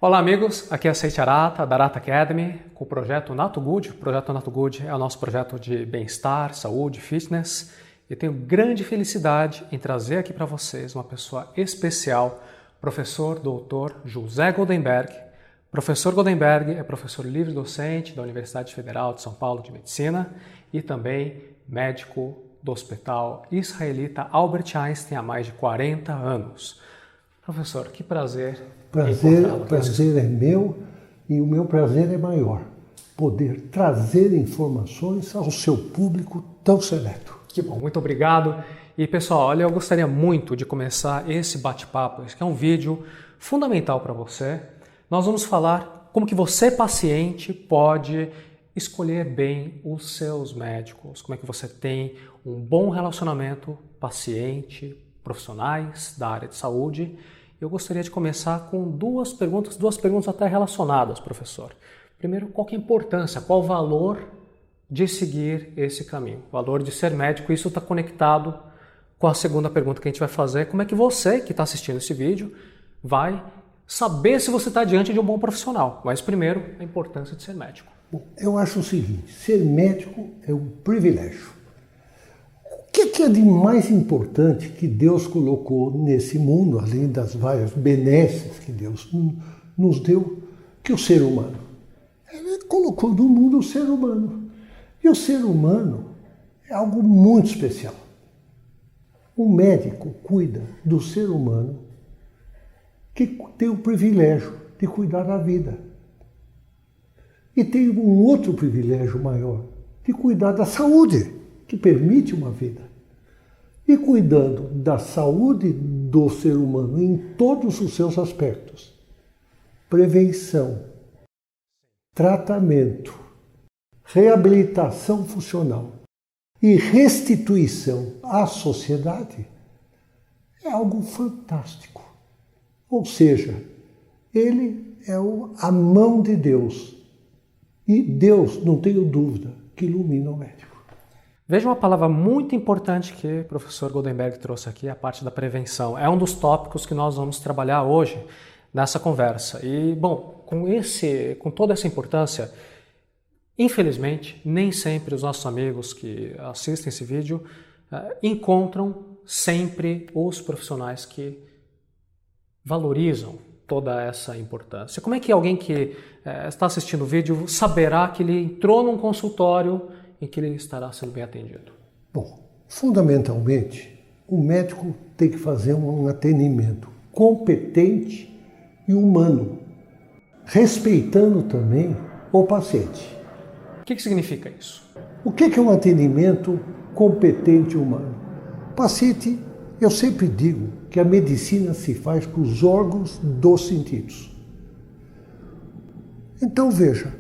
Olá amigos, aqui é Seiichi Arata, da Arata Academy, com o projeto NatoGood. O projeto NatoGood é o nosso projeto de bem-estar, saúde, fitness. E tenho grande felicidade em trazer aqui para vocês uma pessoa especial, professor doutor José Goldenberg. Professor Goldenberg é professor livre-docente da Universidade Federal de São Paulo de Medicina e também médico do Hospital Israelita Albert Einstein há mais de 40 anos. Professor, que prazer. Prazer é meu e o meu prazer é maior. Poder trazer informações ao seu público tão seleto. Que bom, muito obrigado. E pessoal, olha, eu gostaria muito de começar esse bate-papo, esse que é um vídeo fundamental para você. Nós vamos falar como que você, paciente, pode escolher bem os seus médicos, como é que você tem um bom relacionamento paciente, profissionais da área de saúde. Eu gostaria de começar com duas perguntas até relacionadas, professor. Primeiro, qual que é a importância, qual o valor de seguir esse caminho? O valor de ser médico, isso está conectado com a segunda pergunta que a gente vai fazer. Como é que você, que está assistindo esse vídeo, vai saber se você está diante de um bom profissional? Mas primeiro, a importância de ser médico. Bom, eu acho o seguinte, ser médico é um privilégio. O que é de mais importante que Deus colocou nesse mundo, além das várias benesses que Deus nos deu, que o ser humano? Ele colocou no mundo o ser humano. E o ser humano é algo muito especial. O médico cuida do ser humano que tem o privilégio de cuidar da vida. E tem um outro privilégio maior, de cuidar da saúde, que permite uma vida. E cuidando da saúde do ser humano em todos os seus aspectos, prevenção, tratamento, reabilitação funcional e restituição à sociedade, é algo fantástico. Ou seja, ele é a mão de Deus. E Deus, não tenho dúvida, que ilumina o médico. Veja uma palavra muito importante que o professor Goldenberg trouxe aqui, a parte da prevenção. É um dos que nós vamos trabalhar hoje nessa conversa. E, bom, com toda essa importância, infelizmente, nem sempre os nossos amigos que assistem esse vídeo encontram sempre os profissionais que valorizam toda essa importância. Como é que alguém que está assistindo o vídeo saberá que ele entrou num consultório em que ele estará sendo bem atendido? Bom, fundamentalmente, o médico tem que fazer um atendimento competente e humano, respeitando também o paciente. O que significa isso? O que é um atendimento competente e humano? O paciente, eu sempre digo que a medicina se faz com os órgãos dos sentidos. Então veja,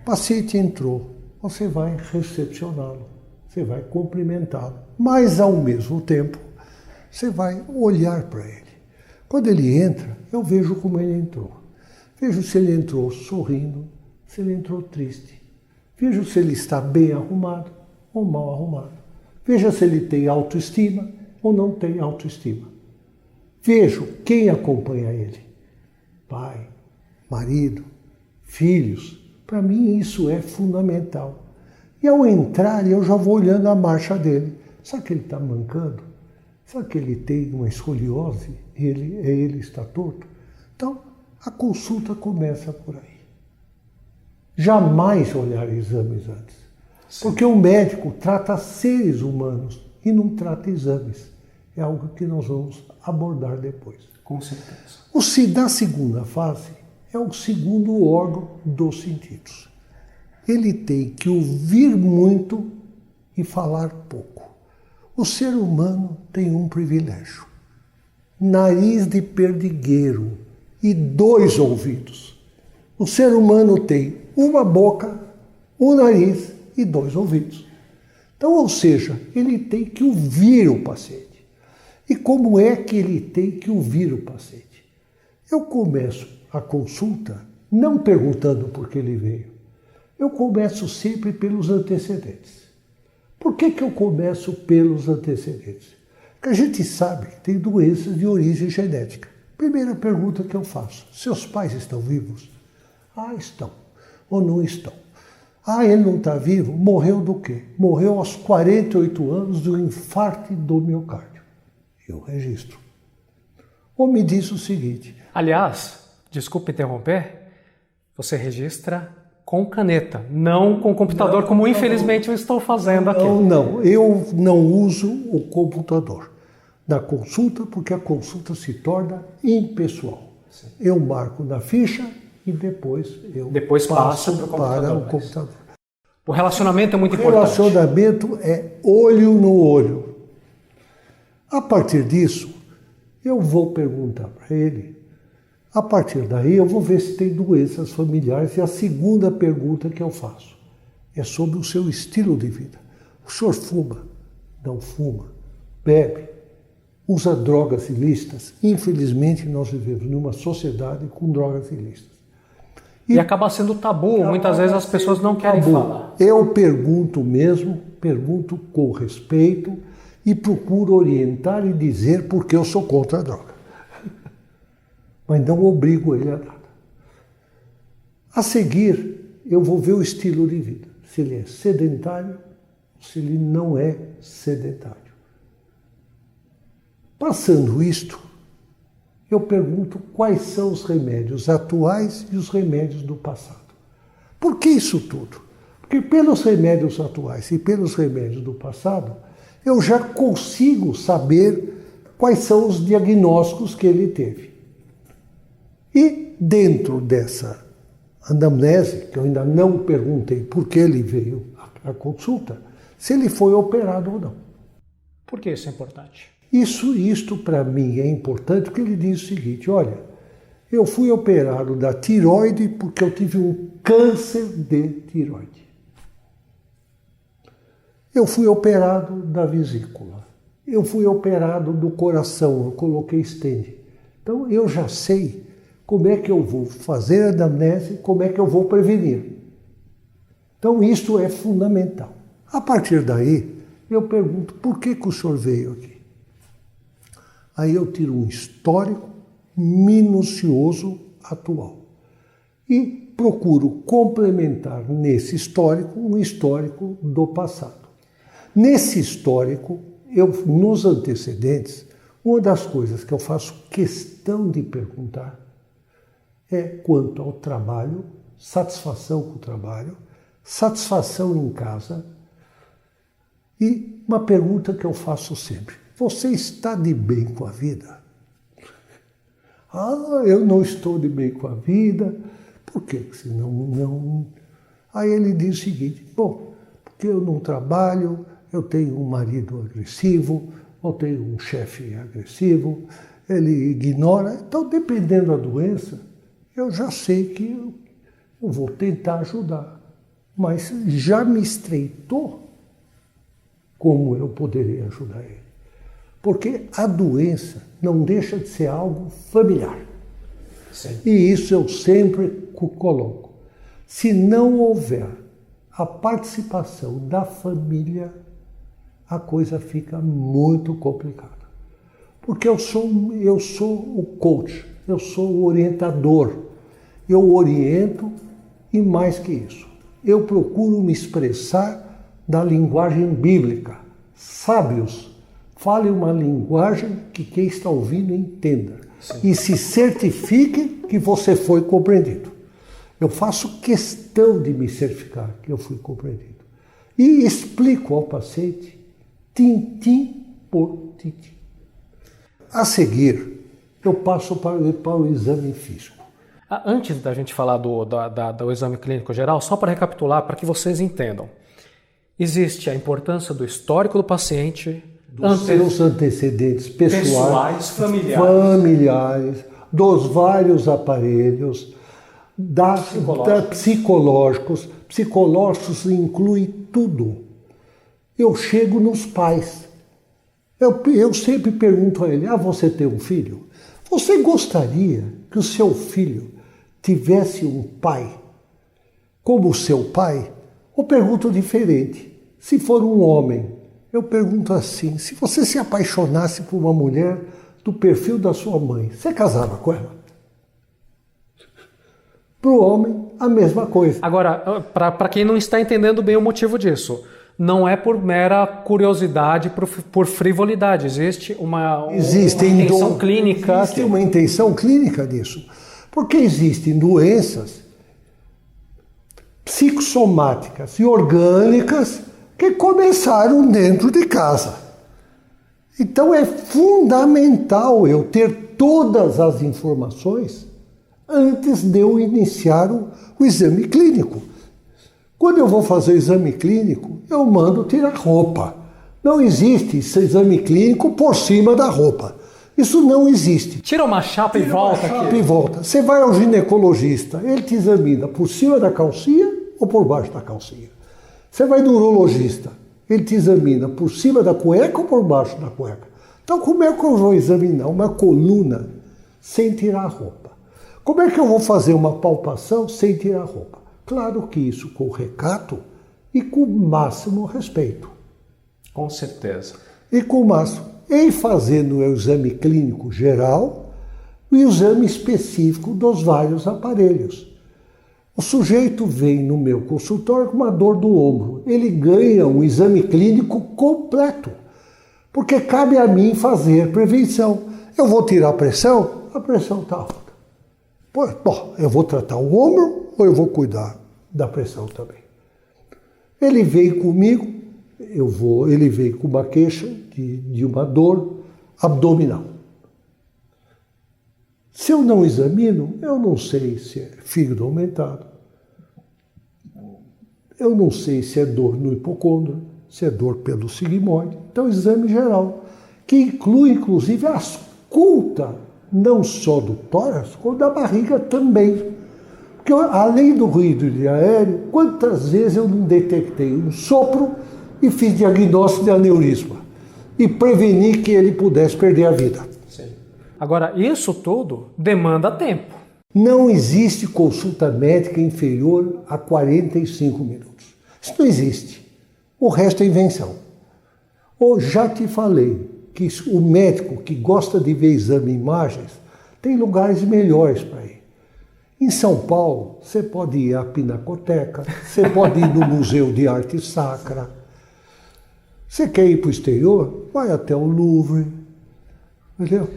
o paciente entrou, você vai recepcioná-lo, você vai cumprimentá-lo, mas ao mesmo tempo você vai olhar para ele. Quando ele entra, eu vejo como ele entrou. Vejo se ele entrou sorrindo, se ele entrou triste. Vejo se ele está bem arrumado ou mal arrumado. Veja se ele tem autoestima ou não tem autoestima. Vejo quem acompanha ele. Pai, marido, filhos. Para mim isso é fundamental. E ao entrar eu já vou olhando a marcha dele. Será que ele está mancando? Será que ele tem uma escoliose? Ele está torto? Então a consulta começa por aí. Jamais olhar exames antes. Porque o médico trata seres humanos e não trata exames. É algo que nós vamos abordar depois. Com certeza. Da segunda fase é o segundo órgão dos sentidos. Ele tem que ouvir muito e falar pouco. O ser humano tem um privilégio. Nariz de perdigueiro e 2 ouvidos. O ser humano tem uma boca, um nariz e 2 ouvidos. Então, ou seja, ele tem que ouvir o paciente. E como é que ele tem que ouvir o paciente? Eu começo a consulta não perguntando por que ele veio. Eu começo sempre pelos antecedentes. Por que eu começo pelos antecedentes? Porque a gente sabe que tem doenças de origem genética. Primeira pergunta que eu faço: seus pais estão vivos? Ah, estão. Ou não estão? Ah, ele não está vivo? Morreu do quê? Morreu aos 48 anos de um infarto do miocárdio. Eu registro. Ou me diz o seguinte... Aliás, desculpe interromper, você registra com caneta, não com computador, como infelizmente eu estou fazendo aqui. Não, eu não uso o computador na consulta, porque a consulta se torna impessoal. Sim. Eu marco na ficha e depois passo para o computador. O relacionamento é muito importante. O relacionamento é olho no olho. A partir disso, eu vou perguntar para ele. A partir daí, eu vou ver se tem doenças familiares. E a segunda pergunta que eu faço é sobre o seu estilo de vida. O senhor fuma? Não fuma? Bebe? Usa drogas ilícitas? Infelizmente, nós vivemos numa sociedade com drogas ilícitas. E acaba sendo tabu. Muitas vezes as pessoas não querem falar. Eu pergunto mesmo, pergunto com respeito e procuro orientar e dizer porque eu sou contra a droga. Mas não obrigo ele a nada. A seguir, eu vou ver o estilo de vida. Se ele é sedentário ou se ele não é sedentário. Passando isto, eu pergunto quais são os remédios atuais e os remédios do passado. Por que isso tudo? Porque pelos remédios atuais e pelos remédios do passado, eu já consigo saber quais são os diagnósticos que ele teve. E dentro dessa anamnese, que eu ainda não perguntei por que ele veio à consulta, se ele foi operado ou não. Por que isso é importante? Isto para mim é importante porque ele diz o seguinte: olha, eu fui operado da tireoide porque eu tive um câncer de tireoide. Eu fui operado da vesícula. Eu fui operado do coração, eu coloquei stent. Então eu já sei como é que eu vou fazer a anamnese, como é que eu vou prevenir. Então isto é fundamental. A partir daí, eu pergunto, por que o senhor veio aqui? Aí eu tiro um histórico minucioso atual e procuro complementar nesse histórico um histórico do passado. Nesse histórico, nos antecedentes, uma das coisas que eu faço questão de perguntar é quanto ao trabalho, satisfação com o trabalho, satisfação em casa e uma pergunta que eu faço sempre: você está de bem com a vida? Ah, eu não estou de bem com a vida. Por quê? Senão não. Aí ele diz o seguinte: bom, porque eu não trabalho, eu tenho um marido agressivo, eu tenho um chefe agressivo, ele ignora. Então, dependendo da doença, eu já sei que eu vou tentar ajudar. Mas já me estreitou como eu poderia ajudar ele. Porque a doença não deixa de ser algo familiar. Sim. E isso eu sempre coloco. Se não houver a participação da família, a coisa fica muito complicada. Porque eu sou o coach, eu sou o orientador. Eu oriento e mais que isso, eu procuro me expressar na linguagem bíblica. Sábios, fale uma linguagem que quem está ouvindo entenda. Sim. E se certifique que você foi compreendido. Eu faço questão de me certificar que eu fui compreendido. E explico ao paciente, tintim por tintim. A seguir, eu passo para o exame físico. Antes da gente falar do exame clínico geral, só para recapitular, para que vocês entendam. Existe a importância do histórico do paciente, dos seus antecedentes pessoais, familiares, dos vários aparelhos, psicológicos. Psicológicos inclui tudo. Eu chego nos pais. Eu sempre pergunto a ele: você tem um filho? Você gostaria que o seu filho tivesse um pai como o seu pai? Ou pergunto diferente. Se for um homem, eu pergunto assim: se você se apaixonasse por uma mulher do perfil da sua mãe, você casava com ela? Para o homem, a mesma coisa. Agora, para quem não está entendendo bem o motivo disso, não é por mera curiosidade, por frivolidade. Existe uma intenção clínica. Existe uma intenção clínica disso. Porque existem doenças psicossomáticas e orgânicas que começaram dentro de casa. Então é fundamental eu ter todas as informações antes de eu iniciar o exame clínico. Quando eu vou fazer o exame clínico, eu mando tirar roupa. Não existe esse exame clínico por cima da roupa. Isso não existe. Tira uma chapa e volta aqui. E volta. Você vai ao ginecologista, ele te examina por cima da calcinha ou por baixo da calcinha. Você vai no urologista, ele te examina por cima da cueca ou por baixo da cueca. Então como é que eu vou examinar uma coluna sem tirar a roupa? Como é que eu vou fazer uma palpação sem tirar a roupa? Claro que isso com recato e com o máximo respeito. Com certeza. E com o máximo. Em fazendo o exame clínico geral e o exame específico dos vários aparelhos. O sujeito vem no meu consultório com uma dor do ombro. Ele ganha um exame clínico completo. Porque cabe a mim fazer prevenção. Eu vou tirar a pressão está alta. Bom, eu vou tratar o ombro ou eu vou cuidar da pressão também? Ele veio comigo, ele veio com uma queixa de uma dor abdominal. Se eu não examino, eu não sei se é fígado aumentado, eu não sei se é dor no hipocôndrio, se é dor pelo sigmoide. Então, exame geral, que inclui, inclusive, a ausculta, não só do tórax, como da barriga também. Porque, além do ruído aéreo, quantas vezes eu não detectei um sopro e fiz diagnóstico de aneurisma e preveni que ele pudesse perder a vida. Sim. Agora, isso tudo demanda tempo. Não existe consulta médica inferior a 45 minutos. Isso não existe. O resto é invenção. Ou já te falei que o médico que gosta de ver exame e imagens tem lugares melhores para ir. Em São Paulo, você pode ir à Pinacoteca, você pode ir no Museu de Arte Sacra. Você quer ir para o exterior? Vai até o Louvre. Entendeu?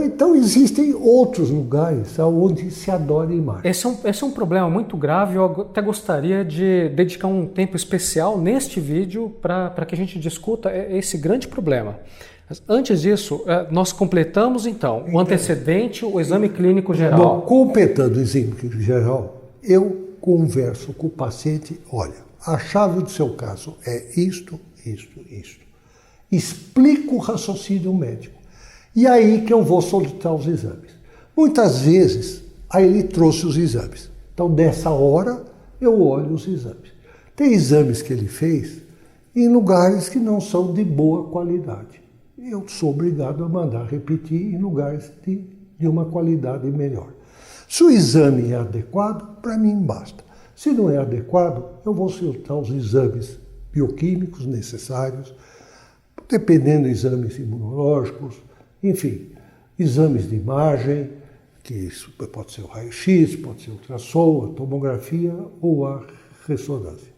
Então existem outros lugares onde se adora imagem. Esse é um problema muito grave. Eu até gostaria de dedicar um tempo especial neste vídeo para que a gente discuta esse grande problema. Mas antes disso, nós completamos então o antecedente, o exame clínico geral. Bom, completando o exame clínico geral, eu converso com o paciente, olha, a chave do seu caso é isto. Explico o raciocínio médico. E aí que eu vou solicitar os exames. Muitas vezes, aí ele trouxe os exames. Então, dessa hora, eu olho os exames. Tem exames que ele fez em lugares que não são de boa qualidade. Eu sou obrigado a mandar repetir em lugares de uma qualidade melhor. Se o exame é adequado, para mim basta. Se não é adequado, eu vou solicitar os exames bioquímicos necessários, dependendo dos exames imunológicos, enfim, exames de imagem, que isso pode ser o raio-x, pode ser o ultrassom, a tomografia ou a ressonância.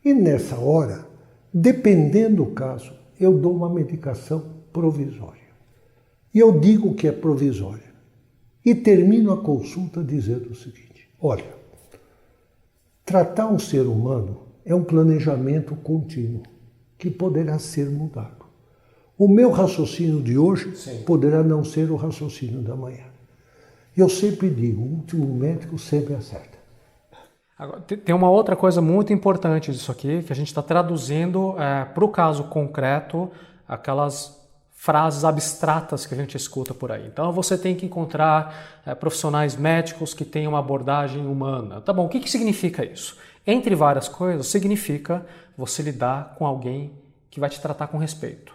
E nessa hora, dependendo do caso, eu dou uma medicação provisória. E eu digo que é provisória. E termino a consulta dizendo o seguinte, olha, tratar um ser humano é um planejamento contínuo que poderá ser mudado. O meu raciocínio de hoje poderá não ser o raciocínio da manhã. Eu sempre digo, o último médico sempre acerta. Agora, tem uma outra coisa muito importante disso aqui, que a gente está traduzindo para o caso concreto aquelas frases abstratas que a gente escuta por aí. Então você tem que encontrar profissionais médicos que tenham uma abordagem humana. Tá bom, o que significa isso? Entre várias coisas, significa você lidar com alguém que vai te tratar com respeito,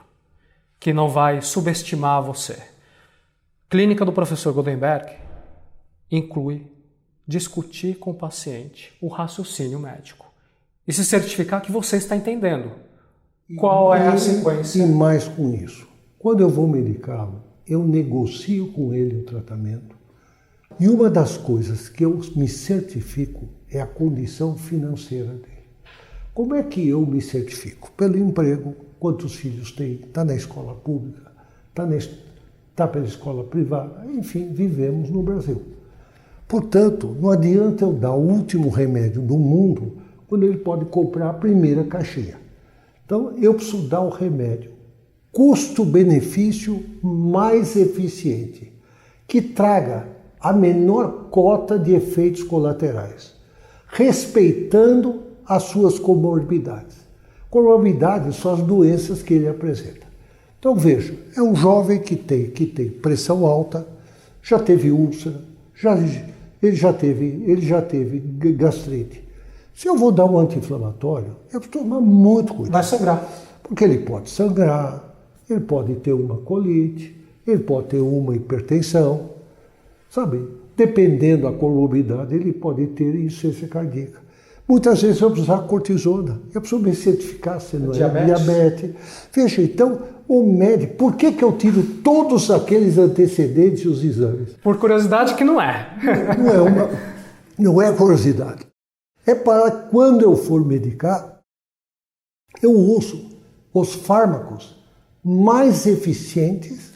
que não vai subestimar você. Clínica do professor Goldenberg inclui discutir com o paciente o raciocínio médico e se certificar que você está entendendo qual é a sequência. E mais com isso, quando eu vou medicá-lo, eu negocio com ele o tratamento. E uma das coisas que eu me certifico é a condição financeira dele. Como é que eu me certifico? Pelo emprego, quantos filhos tem, está na escola pública, está pela escola privada, enfim, vivemos no Brasil. Portanto, não adianta eu dar o último remédio do mundo quando ele pode comprar a primeira caixinha. Então, eu preciso dar o remédio custo-benefício mais eficiente, que traga a menor cota de efeitos colaterais, respeitando as suas comorbidades. Comorbidades são as doenças que ele apresenta. Então veja, é um jovem que tem pressão alta, já teve úlcera, ele já teve gastrite. Se eu vou dar um anti-inflamatório, eu preciso tomar muito cuidado. Vai sangrar. Porque ele pode sangrar, ele pode ter uma colite, ele pode ter uma hipertensão, sabe? Dependendo da comorbidade, ele pode ter insuficiência cardíaca. Muitas vezes eu preciso usar cortisona, eu preciso me certificar se não é diabetes. Veja, então, o médico, por que eu tiro todos aqueles antecedentes e os exames? Por curiosidade que não é. Não é curiosidade. É para quando eu for medicar, eu uso os fármacos mais eficientes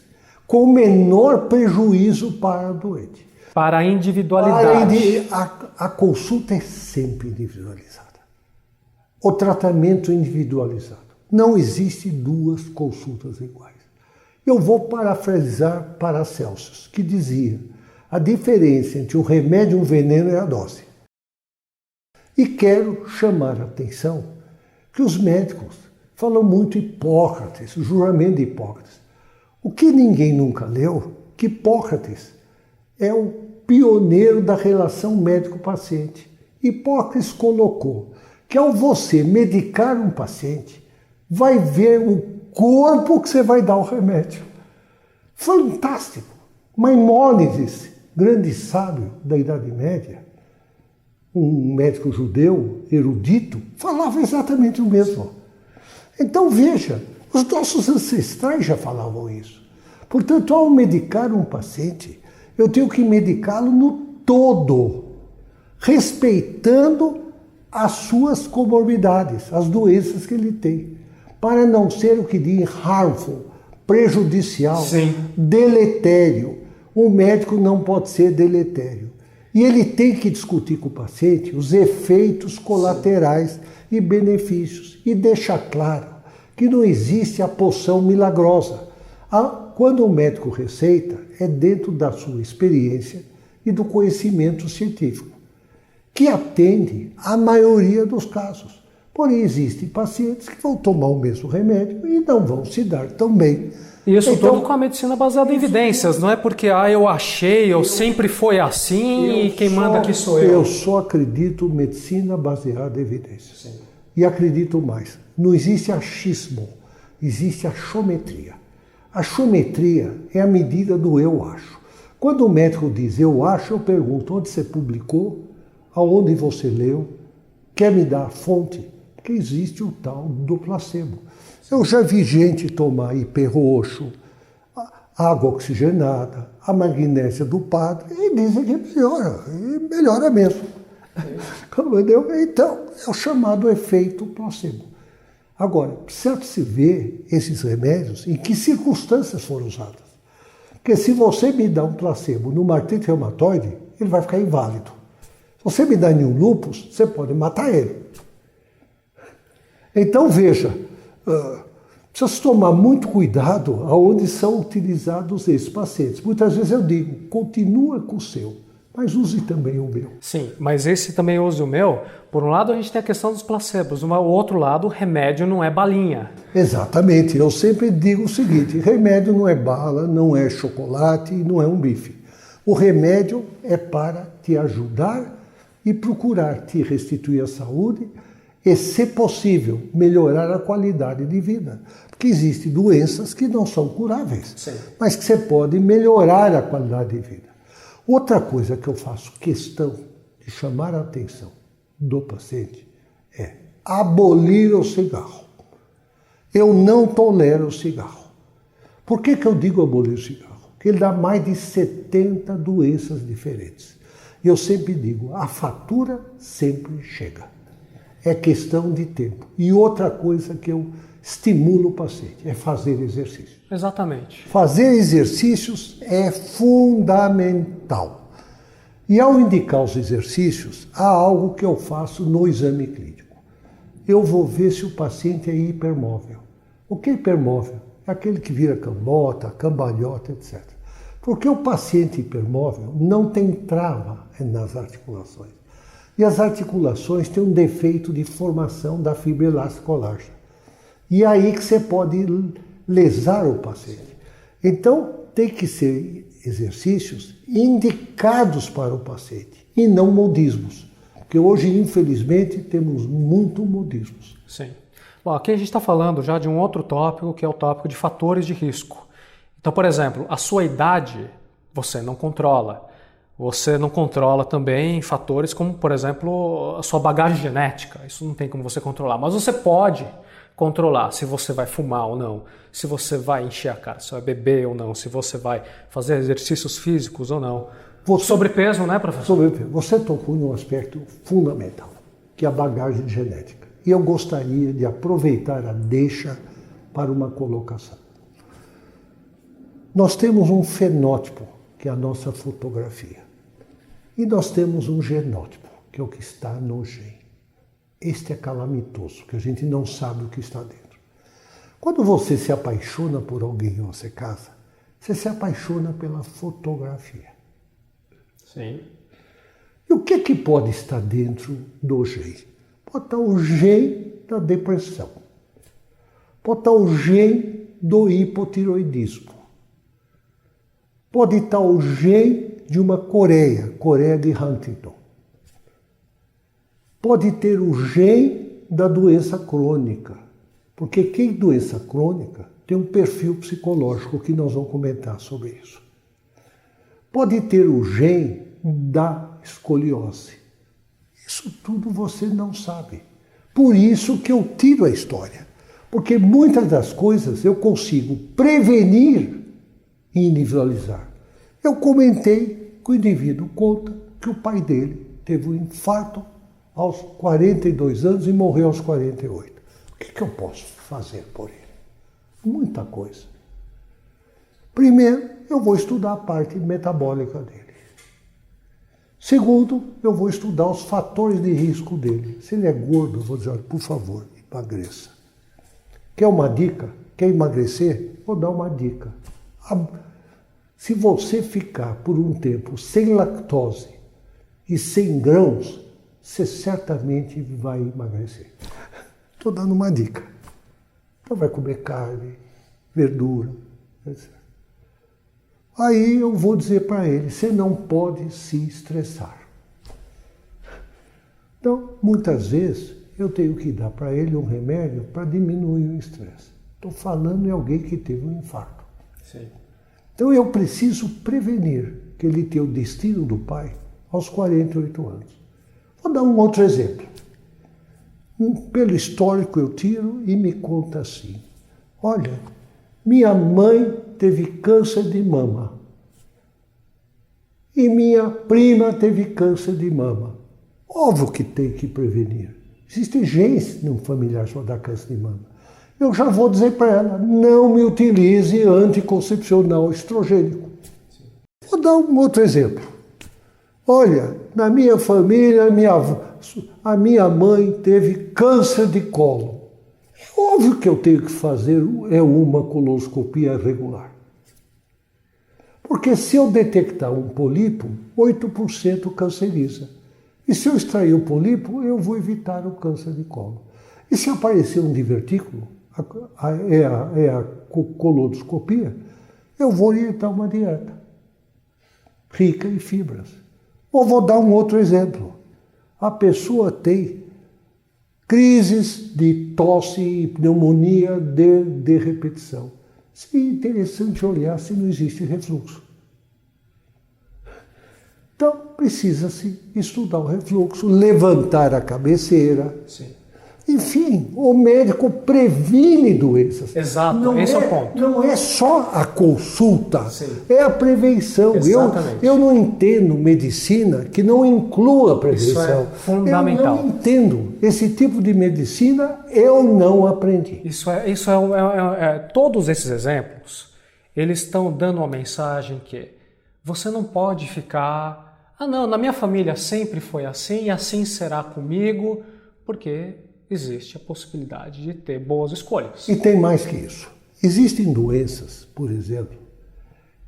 com menor prejuízo para o doente. Para a individualidade. A consulta é sempre individualizada. O tratamento é individualizado. Não existe duas consultas iguais. Eu vou parafrasear Paracelsus, que dizia: a diferença entre um remédio e um veneno é a dose. E quero chamar a atenção que os médicos falam muito Hipócrates, o juramento de Hipócrates. O que ninguém nunca leu, que Hipócrates é o pioneiro da relação médico-paciente. Hipócrates colocou que ao você medicar um paciente, vai ver o corpo que você vai dar o remédio. Fantástico! Maimônides, grande sábio da Idade Média, um médico judeu erudito, falava exatamente o mesmo. Então veja, os nossos ancestrais já falavam isso. Portanto, ao medicar um paciente, eu tenho que medicá-lo no todo, respeitando as suas comorbidades, as doenças que ele tem, para não ser o que diz harmful, prejudicial, Sim. Deletério. O médico não pode ser deletério. E ele tem que discutir com o paciente os efeitos colaterais Sim. e benefícios e deixar claro que não existe a poção milagrosa. Quando o médico receita, é dentro da sua experiência e do conhecimento científico, que atende à maioria dos casos. Porém, existem pacientes que vão tomar o mesmo remédio e não vão se dar tão bem. Isso então, tudo com a medicina baseada em evidências, não é porque eu achei, eu sempre foi assim e quem manda aqui sou eu. Eu só acredito em medicina baseada em evidências. Sim. E acredito mais. Não existe achismo, existe achometria. A achometria é a medida do eu acho. Quando o médico diz eu acho, eu pergunto onde você publicou, aonde você leu, quer me dar a fonte? Porque existe o tal do placebo. Eu já vi gente tomar ipê roxo, água oxigenada, a magnésia do padre, e dizem que melhora, e melhora mesmo. Entendeu? Então, é o chamado efeito placebo. Agora, precisa se ver esses remédios em que circunstâncias foram usadas. Porque se você me dá um placebo numa artrite reumatoide, ele vai ficar inválido. Se você me dá em um lúpus, você pode matar ele. Então, veja, precisa tomar muito cuidado aonde são utilizados esses pacientes. Muitas vezes eu digo, continua com o seu, mas use também o meu. Sim, mas esse também use o meu. Por um lado, a gente tem a questão dos placebos. Do outro lado, o remédio não é balinha. Exatamente. Eu sempre digo o seguinte, remédio não é bala, não é chocolate, não é um bife. O remédio é para te ajudar e procurar te restituir a saúde e, se possível, melhorar a qualidade de vida. Porque existem doenças que não são curáveis, Sim. mas que você pode melhorar a qualidade de vida. Outra coisa que eu faço questão de chamar a atenção do paciente é abolir o cigarro. Eu não tolero o cigarro. Por que eu digo abolir o cigarro? que ele dá mais de 70 doenças diferentes. E eu sempre digo, a fatura sempre chega. É questão de tempo. E outra coisa que eu estimulo o paciente é fazer exercício. Exatamente. Fazer exercícios é fundamental. E ao indicar os exercícios, há algo que eu faço no exame clínico. Eu vou ver se o paciente é hipermóvel. O que é hipermóvel? É aquele que vira cambota, cambalhota, etc. Porque o paciente hipermóvel não tem trava nas articulações. E as articulações têm um defeito de formação da fibra elástica colágena. E é aí que você pode lesar o paciente. Então, tem que ser exercícios indicados para o paciente e não modismos. Porque hoje, infelizmente, temos muito modismos. Sim. Bom, aqui a gente está falando já de um outro tópico, que é o tópico de fatores de risco. Então, por exemplo, a sua idade você não controla. Você não controla também fatores como, por exemplo, a sua bagagem genética. Isso não tem como você controlar. Mas você pode controlar se você vai fumar ou não, se você vai encher a cara, se vai beber ou não, se você vai fazer exercícios físicos ou não. Sobrepeso, né, professor? Sobrepeso. Você tocou num aspecto fundamental, que é a bagagem genética. E eu gostaria de aproveitar a deixa para uma colocação. Nós temos um fenótipo, que é a nossa fotografia. E nós temos um genótipo, que é o que está no gene. Este é calamitoso, que a gente não sabe o que está dentro. Quando você se apaixona por alguém ou você casa, você se apaixona pela fotografia. Sim. E o que pode estar dentro do gene? Pode estar o gene da depressão. Pode estar o gene do hipotiroidismo. Pode estar o gene de uma Coreia de Huntington. Pode ter o gene da doença crônica. Porque quem tem doença crônica tem um perfil psicológico que nós vamos comentar sobre isso. Pode ter o gene da escoliose. Isso tudo você não sabe. Por isso que eu tiro a história. Porque muitas das coisas eu consigo prevenir e individualizar. Eu comentei que o indivíduo conta que o pai dele teve um infarto aos 42 anos e morreu aos 48. O que eu posso fazer por ele? Muita coisa. Primeiro, eu vou estudar a parte metabólica dele. Segundo, eu vou estudar os fatores de risco dele. Se ele é gordo, eu vou dizer, por favor, emagreça. Quer uma dica? Quer emagrecer? Vou dar uma dica. Se você ficar por um tempo sem lactose e sem grãos, você certamente vai emagrecer. Estou dando uma dica. Então vai comer carne, verdura, etc. Aí eu vou dizer para ele, você não pode se estressar. Então, muitas vezes, eu tenho que dar para ele um remédio para diminuir o estresse. Estou falando em alguém que teve um infarto. Sim. Então eu preciso prevenir que ele tenha o destino do pai aos 48 anos. Vou dar um outro exemplo. Pelo histórico eu tiro e me conta assim. Olha, minha mãe teve câncer de mama. E minha prima teve câncer de mama. Óbvio que tem que prevenir. Existem genes no familiar só dar câncer de mama. Eu já vou dizer para ela, não me utilize anticoncepcional estrogênico. Vou dar um outro exemplo. Olha, na minha família, a minha mãe teve câncer de colo. É óbvio que eu tenho que fazer uma coloscopia regular. Porque se eu detectar um pólipo, 8% canceriza. E se eu extrair o pólipo, eu vou evitar o câncer de colo. E se aparecer um divertículo, é a coloscopia, eu vou orientar uma dieta rica em fibras. Ou vou dar um outro exemplo. A pessoa tem crises de tosse e pneumonia de repetição. Seria interessante olhar se não existe refluxo. Então, precisa-se estudar o refluxo, levantar a cabeceira, Sim. Enfim, o médico previne doenças. Exato, esse é o ponto. Não é só a consulta, Sim. é a prevenção. Exatamente. Eu não entendo medicina que não inclua a prevenção. Isso é fundamental. Eu não entendo. Esse tipo de medicina eu não aprendi. Todos esses exemplos, eles estão dando uma mensagem que você não pode ficar, não, na minha família sempre foi assim e assim será comigo, porque existe a possibilidade de ter boas escolhas. E tem mais que isso. Existem doenças, por exemplo,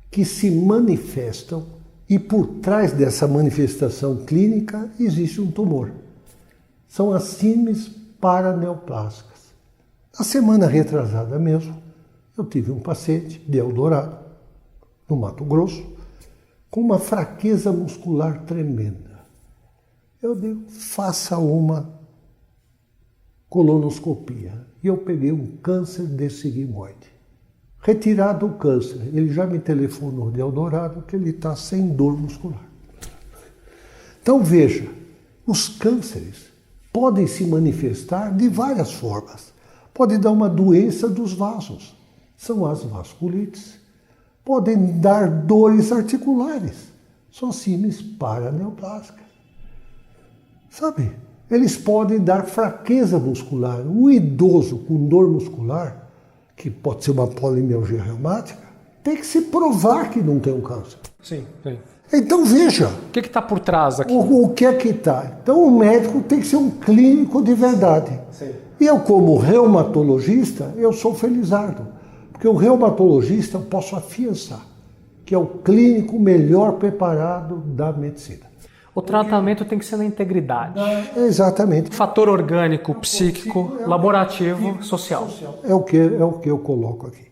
que se manifestam e por trás dessa manifestação clínica existe um tumor. São as síndromes paraneoplásicas. Na semana retrasada mesmo, eu tive um paciente de Eldorado, no Mato Grosso, com uma fraqueza muscular tremenda. Eu digo, faça uma colonoscopia. E eu peguei um câncer de sigmoide. Retirado o câncer, ele já me telefonou de Eldorado que ele está sem dor muscular. Então veja, os cânceres podem se manifestar de várias formas. Pode dar uma doença dos vasos, são as vasculites. Podem dar dores articulares, são síndromes paraneoplásicas. Sabe? Eles podem dar fraqueza muscular. O idoso com dor muscular, que pode ser uma polimialgia reumática, tem que se provar que não tem um câncer. Sim, sim. Então veja. O que está por trás aqui? O que é que está? Então o médico tem que ser um clínico de verdade. Sim. E eu, como reumatologista, eu sou felizardo. Porque o reumatologista eu posso afiançar que é o clínico melhor preparado da medicina. O tratamento tem que ser na integridade. Exatamente. Fator orgânico, psíquico, laborativo, social. É o que eu coloco aqui.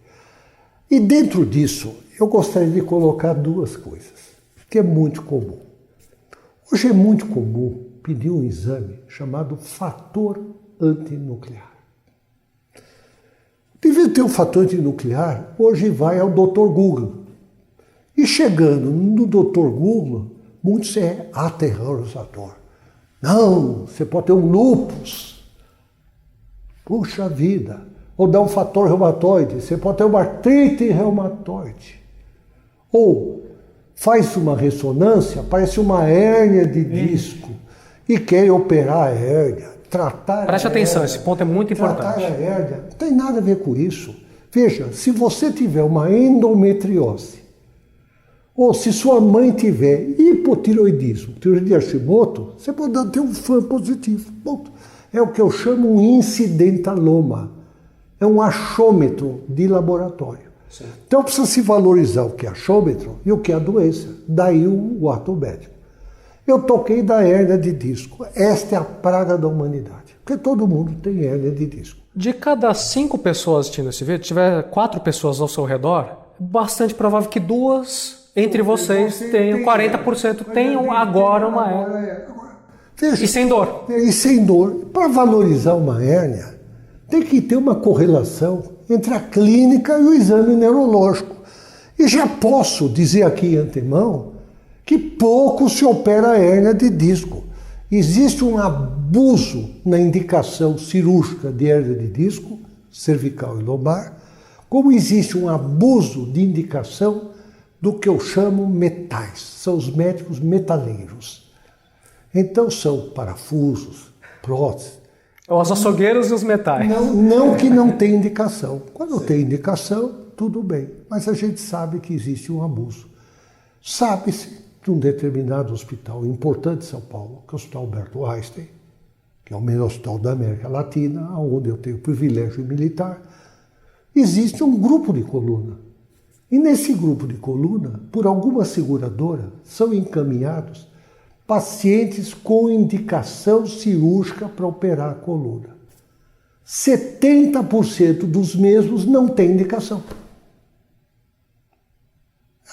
E dentro disso, eu gostaria de colocar duas coisas, que é muito comum. Hoje é muito comum pedir um exame chamado fator antinuclear. Devia ter um fator antinuclear, hoje vai ao Dr. Google. E chegando no Dr. Google, muitos é aterrorizador. Não, você pode ter um lúpus. Puxa vida. Ou dá um fator reumatoide, você pode ter uma artrite reumatoide. Ou faz uma ressonância, parece uma hérnia de disco. E quer operar a hérnia, tratar Preste a atenção, hérnia, esse ponto é muito importante. Tratar a hérnia, não tem nada a ver com isso. Veja, se você tiver uma endometriose, ou se sua mãe tiver hipotiroidismo, tiroide de Hashimoto, você pode ter um FAM positivo. Ponto. É o que eu chamo um incidentaloma. É um achômetro de laboratório. Sim. Então precisa se valorizar o que é achômetro e o que é a doença. Daí o ato médico. Eu toquei da hérnia de disco. Esta é a praga da humanidade. Porque todo mundo tem hérnia de disco. De cada 5 pessoas assistindo esse vídeo, se tiver 4 pessoas ao seu redor, é bastante provável que 2 entre vocês tenham, 40% tenham agora uma hérnia. Veja, e sem dor. E sem dor. Para valorizar uma hérnia, tem que ter uma correlação entre a clínica e o exame neurológico. E já posso dizer aqui de antemão que pouco se opera a hérnia de disco. Existe um abuso na indicação cirúrgica de hérnia de disco, cervical e lombar, como existe um abuso de indicação do que eu chamo metais, são os médicos metaleiros. Então são parafusos, próteses. Os açougueiros e os metais. Não que não tem indicação. Quando tem indicação, tudo bem. Mas a gente sabe que existe um abuso. Sabe-se de um determinado hospital importante de São Paulo, que é o Hospital Alberto Einstein, que é o melhor hospital da América Latina, onde eu tenho privilégio militar, existe um grupo de coluna. E nesse grupo de coluna, por alguma seguradora, são encaminhados pacientes com indicação cirúrgica para operar a coluna. 70% dos mesmos não têm indicação.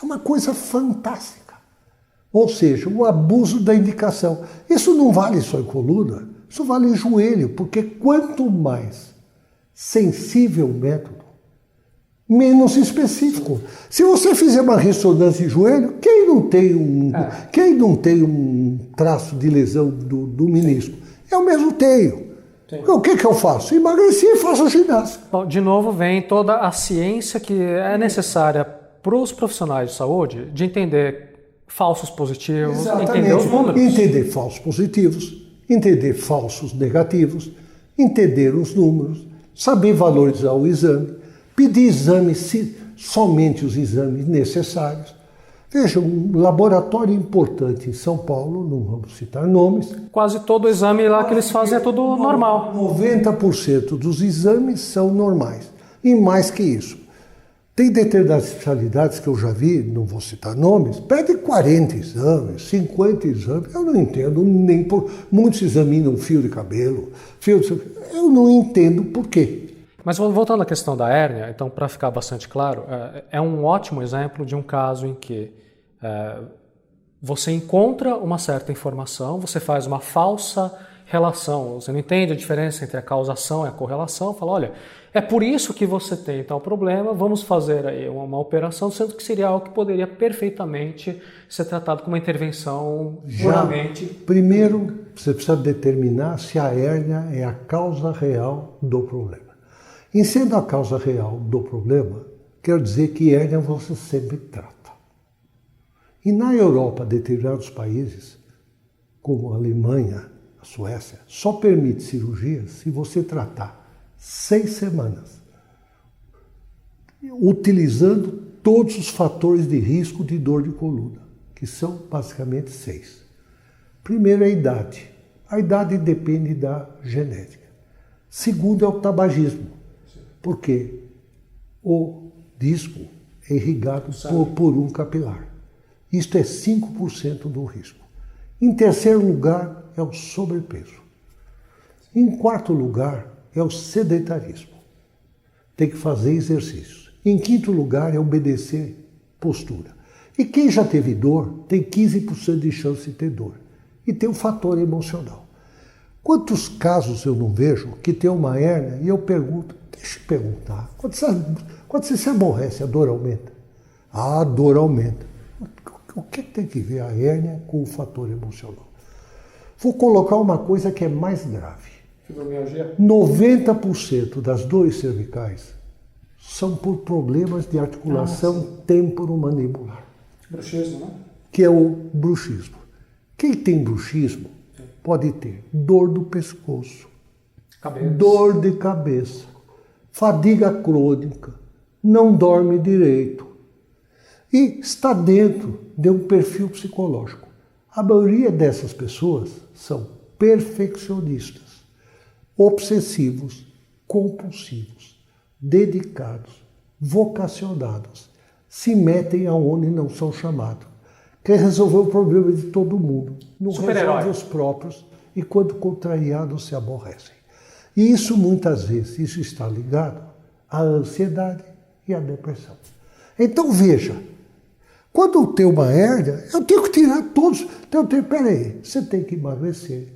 É uma coisa fantástica. Ou seja, o abuso da indicação. Isso não vale só em coluna, isso vale em joelho, porque quanto mais sensível o método, menos específico. Se você fizer uma ressonância em joelho, quem não tem um traço de lesão do menisco? Eu mesmo tenho. Sim. O que eu faço? Emagreci e faço ginástica. Bom, de novo vem toda a ciência que é necessária para os profissionais de saúde de entender falsos positivos, Exatamente. entender os números. Entender falsos positivos, entender falsos negativos, entender os números, saber valorizar o exame, pedir exames, somente os exames necessários. Veja, um laboratório importante em São Paulo, não vamos citar nomes. Quase todo exame lá que eles fazem é tudo normal. 90% dos exames são normais. E mais que isso. Tem determinadas especialidades que eu já vi, não vou citar nomes, pede 40 exames, 50 exames. Eu não entendo nem por... Muitos examinam fio de cabelo, eu não entendo por quê. Mas voltando à questão da hérnia, então para ficar bastante claro, é um ótimo exemplo de um caso em que você encontra uma certa informação, você faz uma falsa relação, você não entende a diferença entre a causação e a correlação, fala, olha, é por isso que você tem tal problema, vamos fazer aí uma operação, sendo que seria algo que poderia perfeitamente ser tratado como uma intervenção puramente... Primeiro, você precisa determinar se a hérnia é a causa real do problema. Em sendo a causa real do problema, quer dizer que hérnia você sempre trata. E na Europa, determinados países, como a Alemanha, a Suécia, só permite cirurgia se você tratar 6 semanas, utilizando todos os fatores de risco de dor de coluna, que são basicamente 6. Primeiro é a idade. A idade depende da genética. Segundo é o tabagismo, porque o disco é irrigado por um capilar. Isto é 5% do risco. Em terceiro lugar é o sobrepeso. Em quarto lugar é o sedentarismo. Tem que fazer exercícios. Em quinto lugar é obedecer postura. E quem já teve dor tem 15% de chance de ter dor. E tem o fator emocional. Quantos casos eu não vejo que tem uma hérnia e eu pergunto, deixa eu perguntar, quando você se aborrece, a dor aumenta? A dor aumenta. O que tem que ver a hérnia com o fator emocional? Vou colocar uma coisa que é mais grave. Fibromialgia? 90% das dores cervicais são por problemas de articulação temporomandibular. Bruxismo, né? Que é o bruxismo. Quem tem bruxismo pode ter dor do pescoço, dor de cabeça, fadiga crônica, não dorme direito e está dentro de um perfil psicológico. A maioria dessas pessoas são perfeccionistas, obsessivos, compulsivos, dedicados, vocacionados, se metem aonde não são chamados. Quer resolver o problema de todo mundo, não resolve os próprios e quando contrariados se aborrecem. E isso muitas vezes isso está ligado à ansiedade e à depressão. Então veja, quando eu tenho uma hérnia, eu tenho que tirar todos. Então eu tenho, peraí, você tem que emagrecer,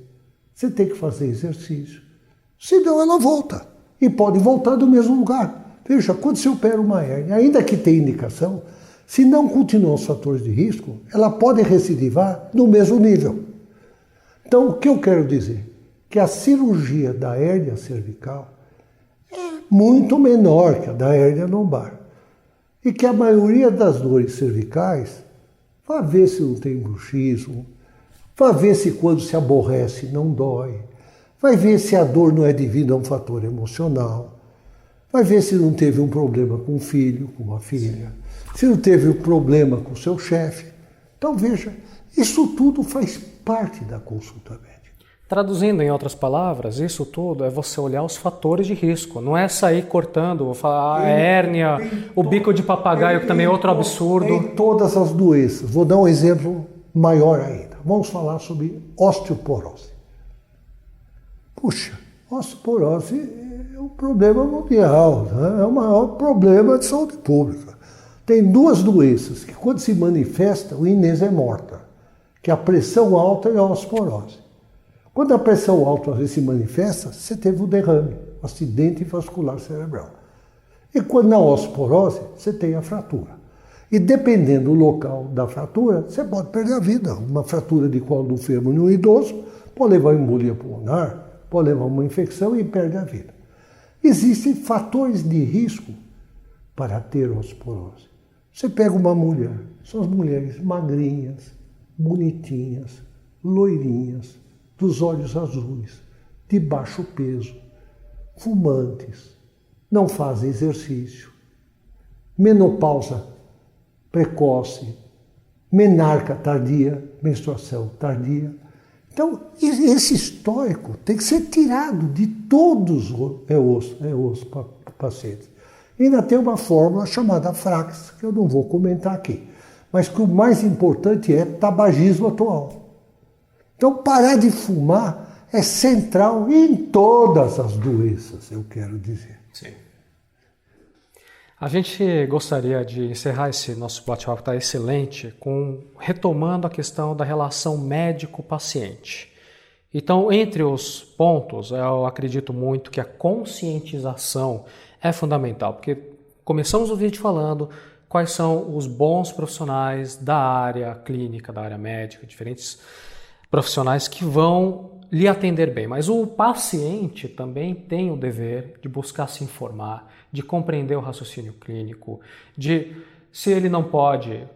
você tem que fazer exercício, senão ela volta. E pode voltar do mesmo lugar. Veja, quando se opera uma hérnia, ainda que tenha indicação, se não continuam os fatores de risco, ela pode recidivar no mesmo nível. Então, o que eu quero dizer? Que a cirurgia da hérnia cervical é muito menor que a da hérnia lombar. E que a maioria das dores cervicais, vai ver se não tem bruxismo, vai ver se quando se aborrece não dói, vai ver se a dor não é devida a um fator emocional, vai ver se não teve um problema com o filho, com uma filha, se não teve um problema com o seu chefe. Então veja, isso tudo faz parte da consulta médica. Traduzindo em outras palavras, isso tudo é você olhar os fatores de risco, não é sair cortando, falar a hérnia, o bico de papagaio, que também é outro absurdo. Em todas as doenças. Vou dar um exemplo maior ainda. Vamos falar sobre osteoporose. Puxa, osteoporose é um problema mundial, né? É o maior problema de saúde pública. Tem duas doenças que quando se manifestam, o Inês é morta, que é a pressão alta e a osteoporose. Quando a pressão alta se manifesta, você teve um derrame, um acidente vascular cerebral. E quando na osteoporose, você tem a fratura. E dependendo do local da fratura, você pode perder a vida. Uma fratura de colo do fêmur no idoso pode levar a embolia pulmonar, pode levar uma infecção e perde a vida. Existem fatores de risco para ter osteoporose. Você pega uma mulher, são as mulheres magrinhas, bonitinhas, loirinhas, dos olhos azuis, de baixo peso, fumantes, não fazem exercício, menopausa precoce, menarca tardia, menstruação tardia. Então, esse histórico tem que ser tirado de todos os pacientes. Ainda tem uma fórmula chamada Frax, que eu não vou comentar aqui, mas que o mais importante é tabagismo atual. Então, parar de fumar é central em todas as doenças, eu quero dizer. Sim. A gente gostaria de encerrar esse nosso bate-papo, está excelente, retomando a questão da relação médico-paciente. Então, entre os pontos, eu acredito muito que a conscientização é fundamental, porque começamos o vídeo falando quais são os bons profissionais da área clínica, da área médica, diferentes profissionais que vão lhe atender bem, mas o paciente também tem o dever de buscar se informar, de compreender o raciocínio clínico, de se ele não pode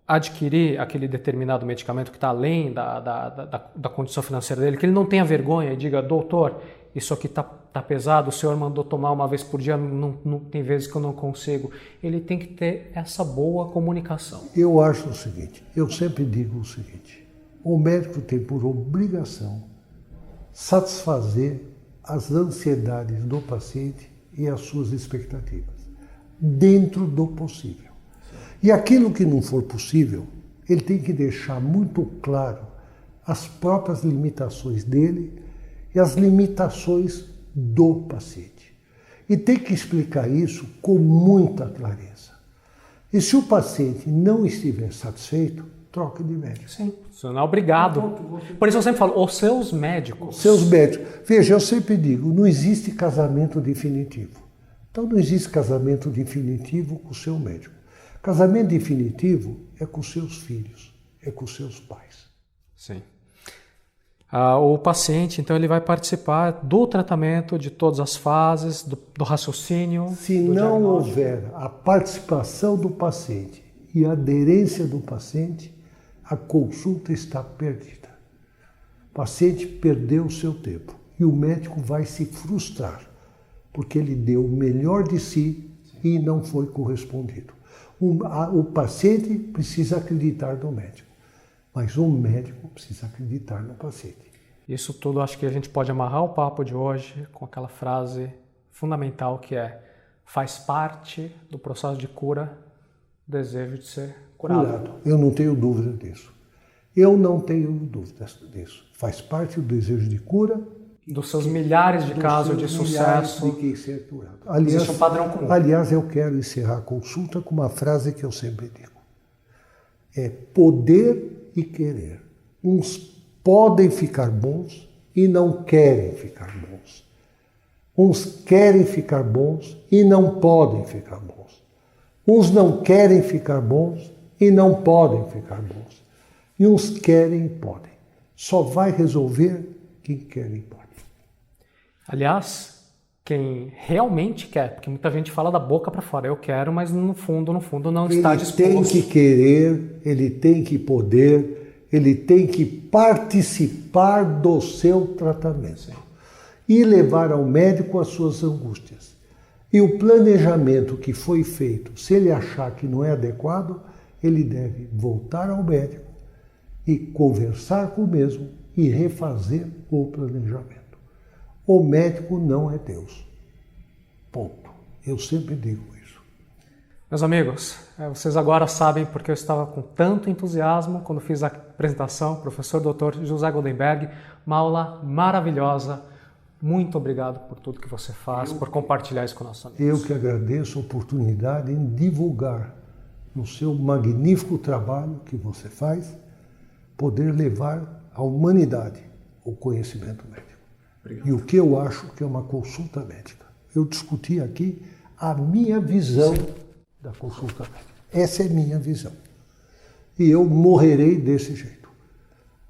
adquirir aquele determinado medicamento que está além da condição financeira dele, que ele não tenha vergonha e diga, doutor, isso aqui está pesado, o senhor mandou tomar uma vez por dia, não tem vezes que eu não consigo. Ele tem que ter essa boa comunicação. Eu acho o seguinte, eu sempre digo o seguinte, o médico tem por obrigação satisfazer as ansiedades do paciente e as suas expectativas, dentro do possível. E aquilo que não for possível, ele tem que deixar muito claro as próprias limitações dele e as limitações do paciente. E tem que explicar isso com muita clareza. E se o paciente não estiver satisfeito, troca de médico. Sim, você não é obrigado. Por isso eu sempre falo, os seus médicos. Seus médicos. Veja, eu sempre digo, não existe casamento definitivo. Então não existe casamento definitivo com o seu médico. Casamento definitivo é com seus filhos, é com seus pais. Sim. O paciente, então, ele vai participar do tratamento de todas as fases, do raciocínio. Se não houver a participação do paciente e a aderência do paciente, a consulta está perdida. O paciente perdeu o seu tempo e o médico vai se frustrar, porque ele deu o melhor de si e não foi correspondido. O paciente precisa acreditar no médico, mas o médico precisa acreditar no paciente. Isso tudo acho que a gente pode amarrar o papo de hoje com aquela frase fundamental que é: faz parte do processo de cura o desejo de ser curado. Eu não tenho dúvida disso. Eu não tenho dúvida disso. Faz parte do desejo de cura. Dos seus milhares de casos de sucesso. De que ser curado. Existe um padrão comum. Aliás, eu quero encerrar a consulta com uma frase que eu sempre digo. É poder e querer. Uns podem ficar bons e não querem ficar bons. Uns querem ficar bons e não podem ficar bons. Uns não querem ficar bons e não podem ficar bons. E uns querem e podem. Só vai resolver quem quer e pode. Aliás, quem realmente quer, porque muita gente fala da boca para fora, eu quero, mas no fundo não está disposto. Ele tem que querer, ele tem que poder, ele tem que participar do seu tratamento e levar ao médico as suas angústias. E o planejamento que foi feito, se ele achar que não é adequado, ele deve voltar ao médico e conversar com o mesmo e refazer o planejamento. O médico não é Deus. Ponto. Eu sempre digo isso. Meus amigos, vocês agora sabem porque eu estava com tanto entusiasmo quando fiz a apresentação, professor Dr. José Goldenberg, uma aula maravilhosa. Muito obrigado por tudo que você faz, por compartilhar isso com nossos amigos. Eu que agradeço a oportunidade em divulgar no seu magnífico trabalho que você faz, poder levar à humanidade o conhecimento médico. Obrigado. E o que eu acho que é uma consulta médica. Eu discuti aqui a minha visão da consulta médica. Essa é minha visão. E eu morrerei desse jeito.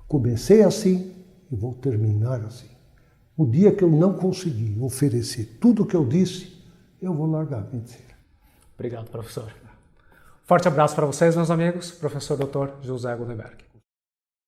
Comecei assim e vou terminar assim. O dia que eu não conseguir oferecer tudo o que eu disse, eu vou largar a mentira. Obrigado, professor. Forte abraço para vocês, meus amigos. Professor Dr. José Gutenberg.